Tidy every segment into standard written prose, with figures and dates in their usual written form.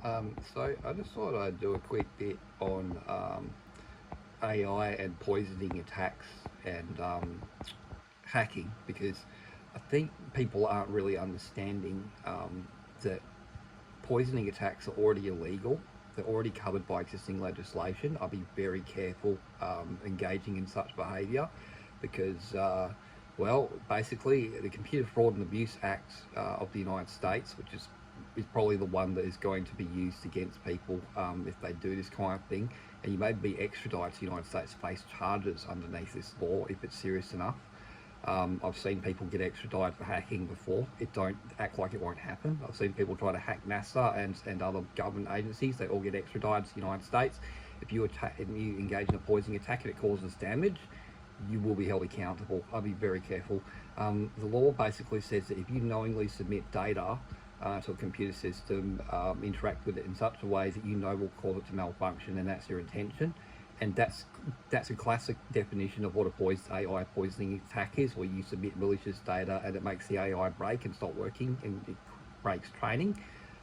So I just thought I'd do a quick bit on AI and poisoning attacks and hacking, because I think people aren't really understanding that poisoning attacks are already illegal. They're already covered by existing legislation. I'll be very careful engaging in such behaviour because, well, basically the Computer Fraud and Abuse Act of the United States, which is probably the one that is going to be used against people if they do this kind of thing. And you may be extradited to the United States, face charges underneath this law if it's serious enough. I've seen people get extradited for hacking before. It don't act like it won't happen. I've seen people try to hack NASA and other government agencies. They all get extradited to the United States. If you engage in a poisoning attack and it causes damage, you will be held accountable. I'll be very careful. The law basically says that if you knowingly submit data to a computer system, interact with it in such a way that you know will cause it to malfunction, and that's your intention. And that's a classic definition of what a AI poisoning attack is, where you submit malicious data and it makes the AI break and stop working, and it breaks training.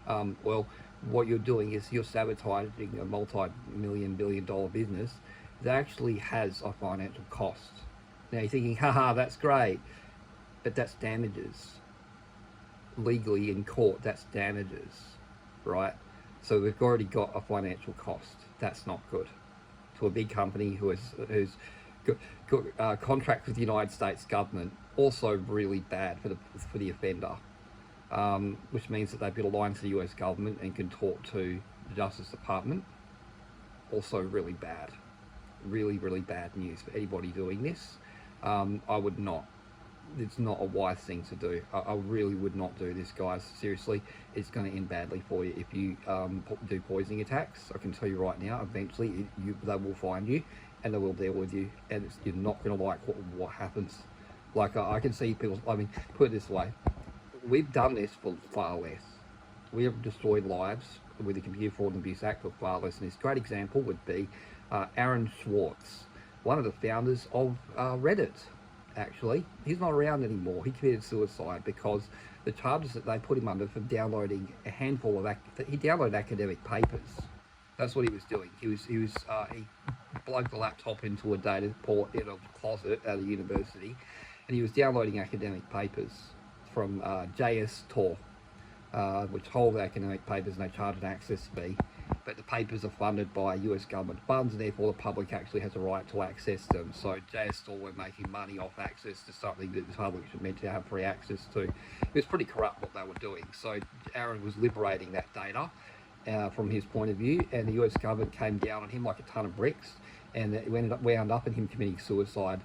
Well, what you're doing is you're sabotaging a multi-million, billion-dollar business that actually has a financial cost. Now you're thinking, haha, that's great, but that's damages. Legally in court, that's damages, right? So we've already got a financial cost. That's not good. To a big company who's got contracts with the United States government, also really bad for the offender, which means that they've got a line to the US government and can talk to the Justice Department. Also really bad, really bad news for anybody doing this. I would not. It's not a wise thing to do. I really would not do this, guys. Seriously, it's going to end badly for you if you do poisoning attacks. I can tell you right now, eventually they will find you and they will deal with you, and you're not going to like what happens. Like I can see people, I mean, put it this way, we've done this for far less. We have destroyed lives with the Computer Fraud and Abuse Act for far less, and this great example would be Aaron Schwartz, one of the founders of Reddit. Actually, he's not around anymore. He committed suicide because the charges that they put him under for downloading a handful of he downloaded academic papers. That's what he was doing. He plugged the laptop into a data port in a closet at a university, and he was downloading academic papers from JS Tor, which hold academic papers, and they charge an access fee. But the papers are funded by US government funds, and therefore the public actually has a right to access them. So JSTOR were making money off access to something that the public should meant to have free access to. It was pretty corrupt what they were doing. So Aaron was liberating that data from his point of view, and the US government came down on him like a ton of bricks, and it wound up in him committing suicide.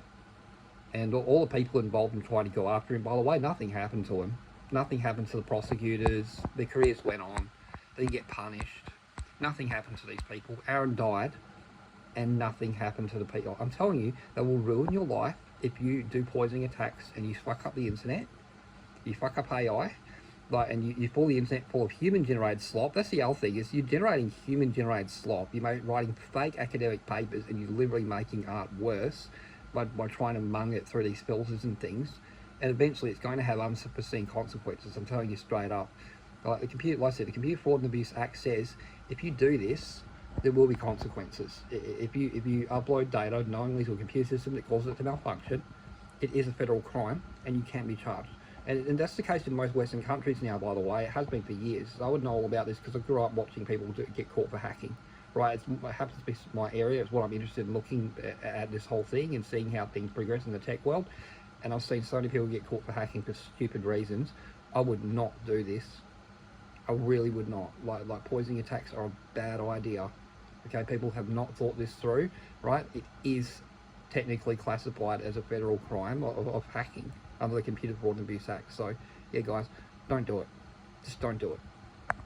And all the people involved in trying to go after him, by the way, nothing happened to him. Nothing happened to the prosecutors. Their careers went on. They didn't get punished. Nothing happened to these people. Aaron died, and nothing happened to the people. I'm telling you, they will ruin your life if you do poisoning attacks and you fuck up the internet, you fuck up AI, and you fill the internet full of human-generated slop. That's the other thing, is you're generating human-generated slop. You're writing fake academic papers, and you're literally making art worse by trying to mung it through these filters and things. And eventually it's going to have unforeseen consequences. I'm telling you straight up. Like I said, the Computer Fraud and Abuse Act says if you do this, there will be consequences. If you upload data knowingly to a computer system that causes it to malfunction, it is a federal crime and you can be charged. And that's the case in most Western countries now, by the way. It has been for years. I would know all about this because I grew up watching people get caught for hacking. Right, it happens to be my area. It's what I'm interested in looking at this whole thing and seeing how things progress in the tech world. And I've seen so many people get caught for hacking for stupid reasons. I would not do this. I really would not. Like poisoning attacks are a bad idea. Okay, people have not thought this through, right? It is technically classified as a federal crime of hacking under the Computer Fraud and Abuse Act. So, yeah, guys, don't do it. Just don't do it.